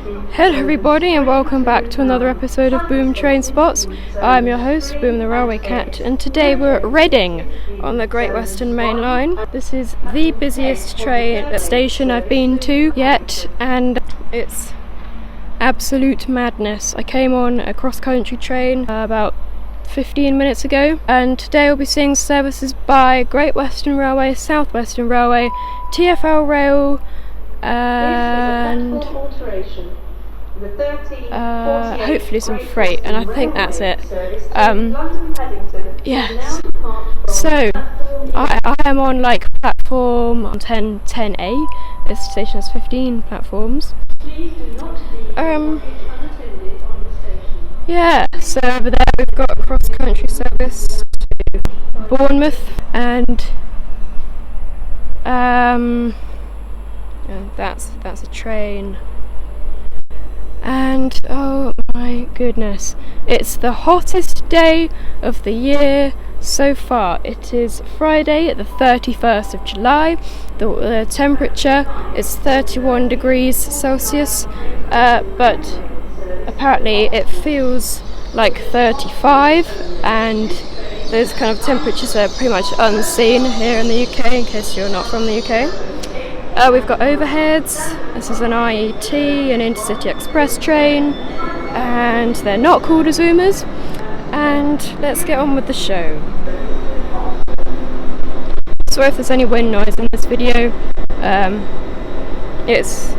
Hello everybody and welcome back to another episode of Boom Trainspots. I'm your host, Boom the Railway Cat, and today we're at Reading on the Great Western Main Line. This is the busiest train station I've been to yet, and it's absolute madness. I came on a cross-country train about 15 minutes ago, and today we'll be seeing services by Great Western Railway, South Western Railway, TfL Rail, and hopefully some freight, and I think that's it. Yes. So I am on like platform 10A. This station has 15 platforms. Yeah, so over there we've got a cross-country service to Bournemouth, and that's a train. And oh my goodness, it's the hottest day of the year so far. It is Friday, the 31st of July. The temperature is 31 degrees Celsius, but apparently it feels like 35, and those kind of temperatures are pretty much unseen here in the UK, in case you're not from the UK. We've got overheads. This is an IET, an Intercity Express train, and they're not called Azumas. And let's get on with the show. Sorry if there's any wind noise in this video. It's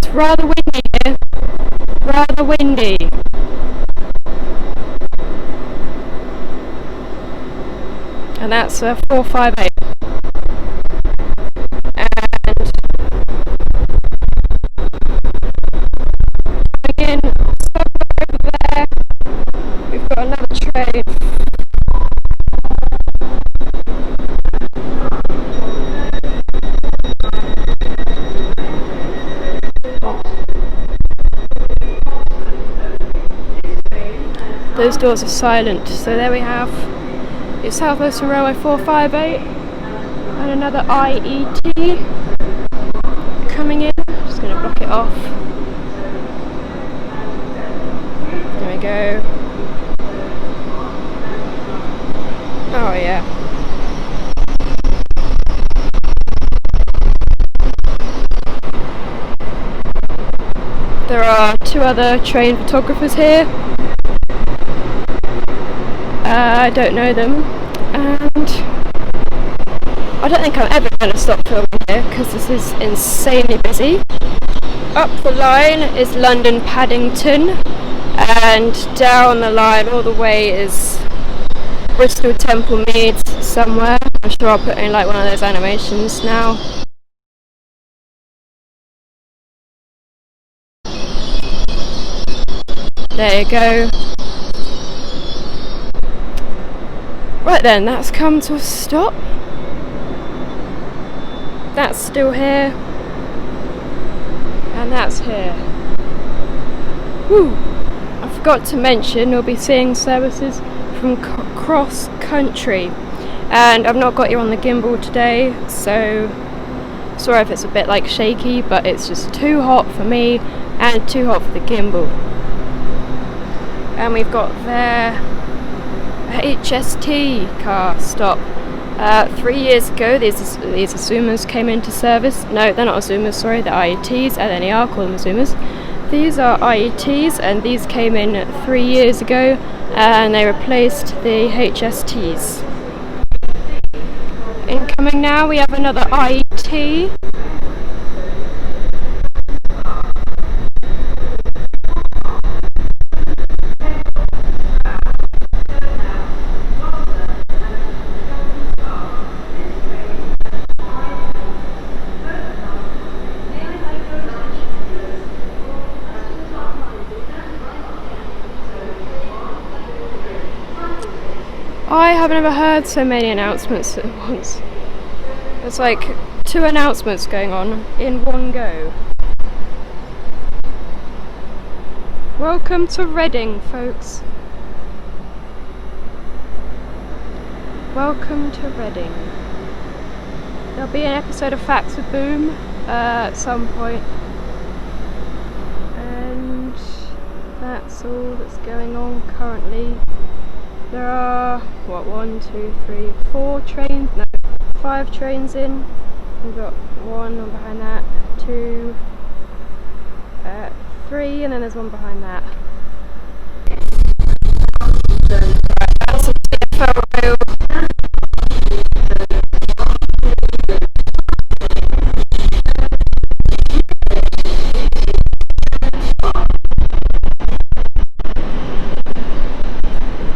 rather windy here. Rather windy. And that's 458. Those doors are silent, so there we have your South Western Railway 458 and another IET coming in. Just going to block it off. There we go. Oh yeah. There are two other train photographers here. I don't know them, and I don't think I'm ever going to stop filming here because this is insanely busy. Up the line is London Paddington, and down the line all the way is Bristol Temple Meads somewhere. I'm sure I'll put in like one of those animations now. There you go. Right then, that's come to a stop. That's still here. And that's here. Woo! I forgot to mention we'll be seeing services from cross country. And I've not got you on the gimbal today, so sorry if it's a bit like shaky, but it's just too hot for me and too hot for the gimbal. And we've got their HST car stop. 3 years ago these Azumas came into service. No, they're not Azumas, sorry, they're IETs, and then I'll call them Azumas. These are IETs, and these came in 3 years ago, and they replaced the HSTs. Incoming now we have another IET. I have never heard so many announcements at once. It's like 2 announcements going on in one go. Welcome to Reading, folks. Welcome to Reading. There'll be an episode of Facts with Boom at some point. That's all that's going on currently. There are, what, 1, 2, 3, 4 trains, no, 5 trains in. We've got one behind that, 2, 3, and then there's one behind that. That's a TfL rail.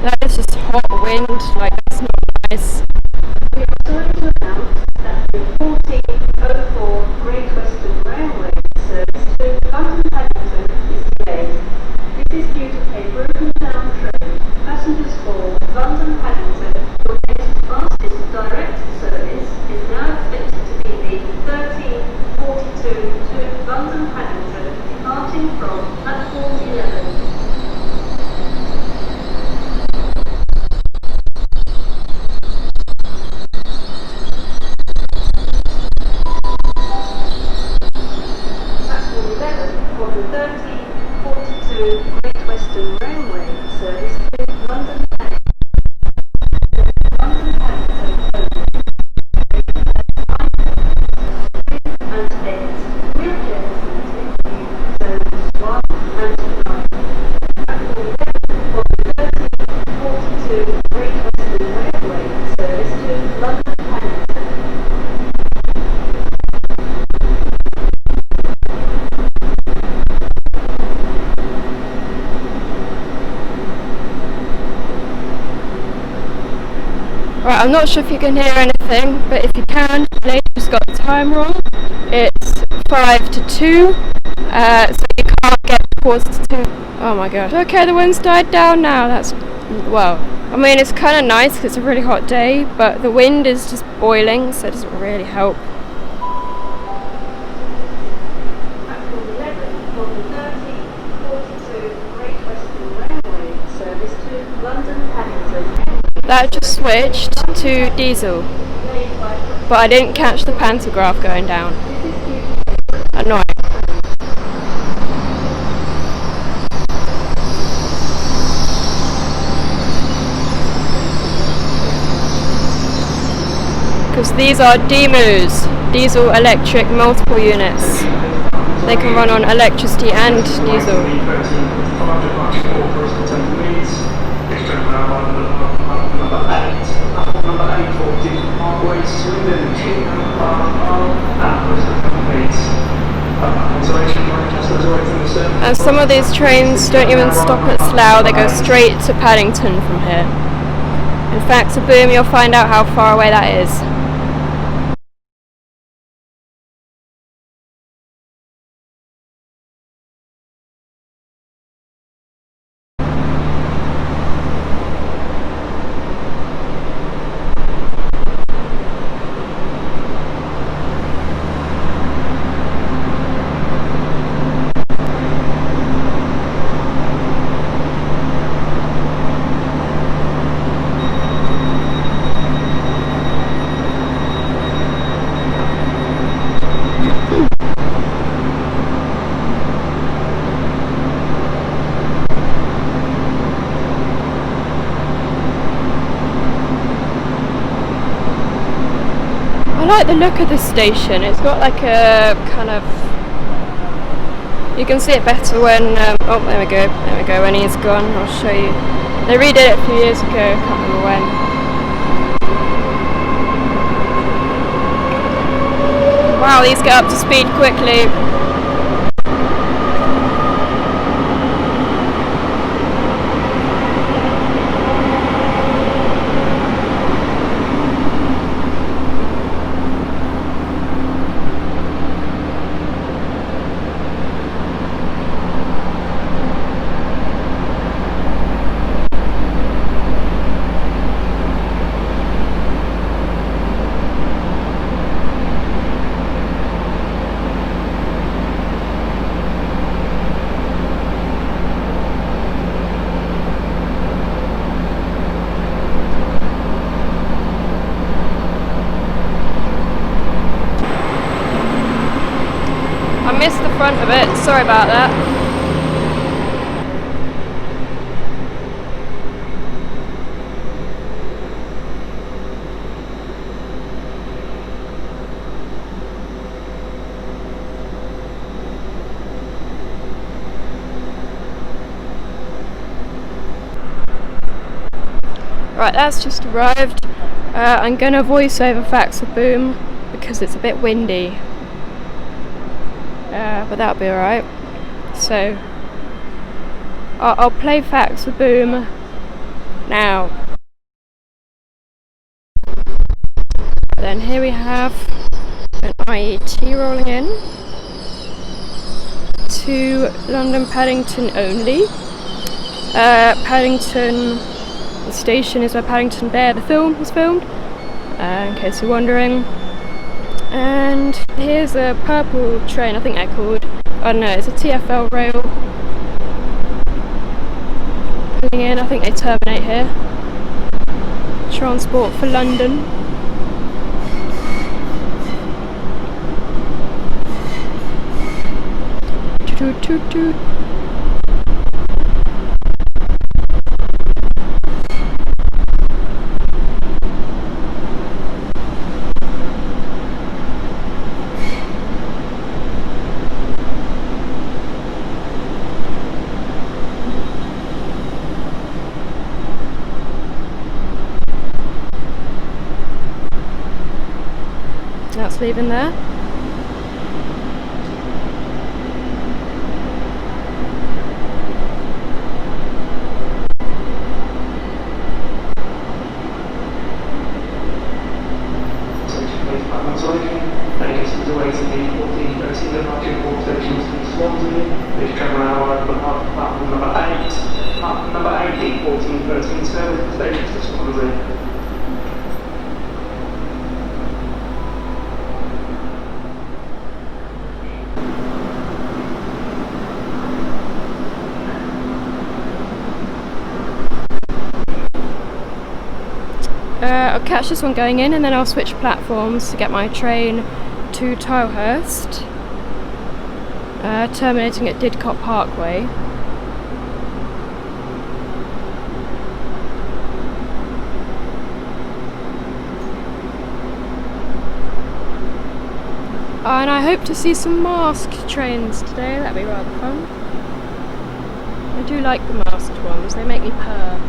That is just hot wind, like that's not nice. We are sorry to announce that the 1404 Great Western Railway service to London Paddington is delayed. This is due to a broken down train. Passengers for London Paddington, your next fastest direct service is now expected to be the 1342 to London Paddington, departing from platform 11. Great Western Railway service to London Paddington. London Paddington and 8. Wheelchair facility zones 1 and 9. Platform 11 for the 1342 Great Western Railway service to London Paddington. Right, I'm not sure if you can hear anything, but if you can, the lady just got the time wrong. It's 5 to 2, so you can't get quarter to 2. Oh my gosh. Okay, the wind's died down now. That's, well, I mean, it's kind of nice because it's a really hot day, but the wind is just boiling, so it doesn't really help. Platform 11 for the 1342 Great Western Railway service to London Paddington. That just switched to diesel, but I didn't catch the pantograph going down. Annoying. Because these are DEMUs, diesel electric multiple units. They can run on electricity and diesel. And some of these trains don't even stop at Slough, they go straight to Paddington from here. In fact, to Boom you'll find out how far away that is. I like the look of this station. It's got like a kind of, you can see it better when oh there we go, when he's gone. I'll show you. They redid it a few years ago, I can't remember when. Wow, these get up to speed quickly. I missed the front of it, sorry about that. Right, that's just arrived. I'm gonna voice over Facts with Boom because it's a bit windy. But that'll be alright. So, I'll play Facts with Boom now. Then here we have an IET rolling in to London Paddington only. Paddington, the station is where Paddington Bear the film was filmed, in case you're wondering. And here's a purple train, I think they're called. I don't know, it's a TfL rail pulling in. I think they terminate here. Transport for London. Toot toot toot. That's leaving there. I'll catch this one going in and then I'll switch platforms to get my train to Tilehurst, terminating at Didcot Parkway. And I hope to see some masked trains today, that'd be rather fun. I do like the masked ones, they make me purr.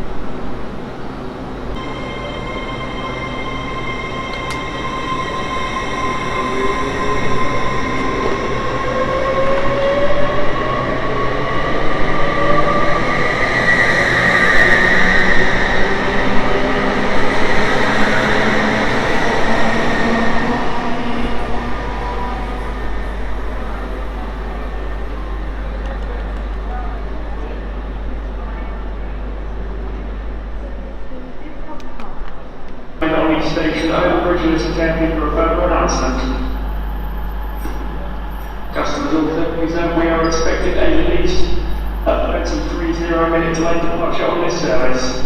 Station overbridge and listen carefully for a further announcement. Customers also please know we are expected at least a 30 minute delay departure on this service.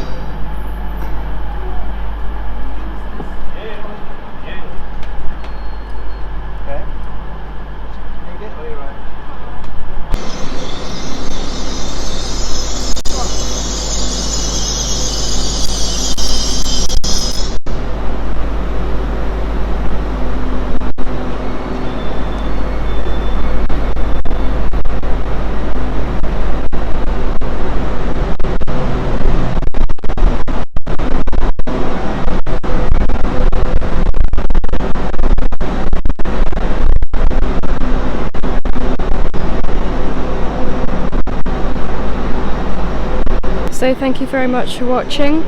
So thank you very much for watching.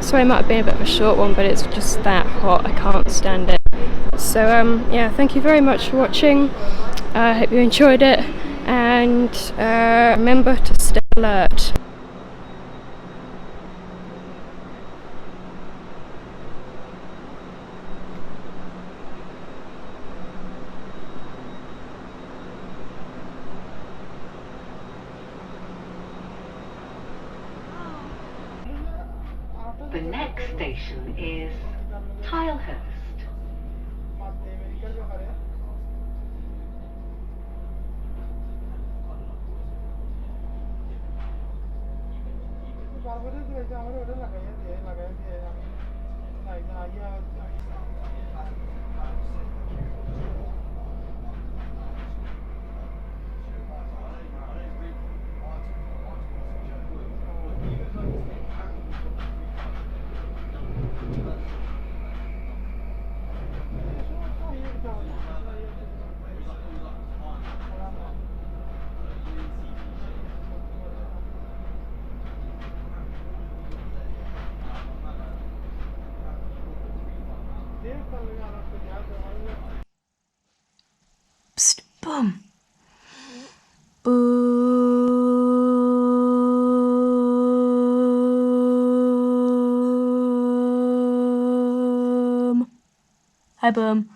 Sorry it might have been a bit of a short one, but it's just that hot, I can't stand it. So yeah, thank you very much for watching. I hope you enjoyed it, and remember to stay alert. The next station is Tilehurst. Psst, boom. Boom. Hi, Boom.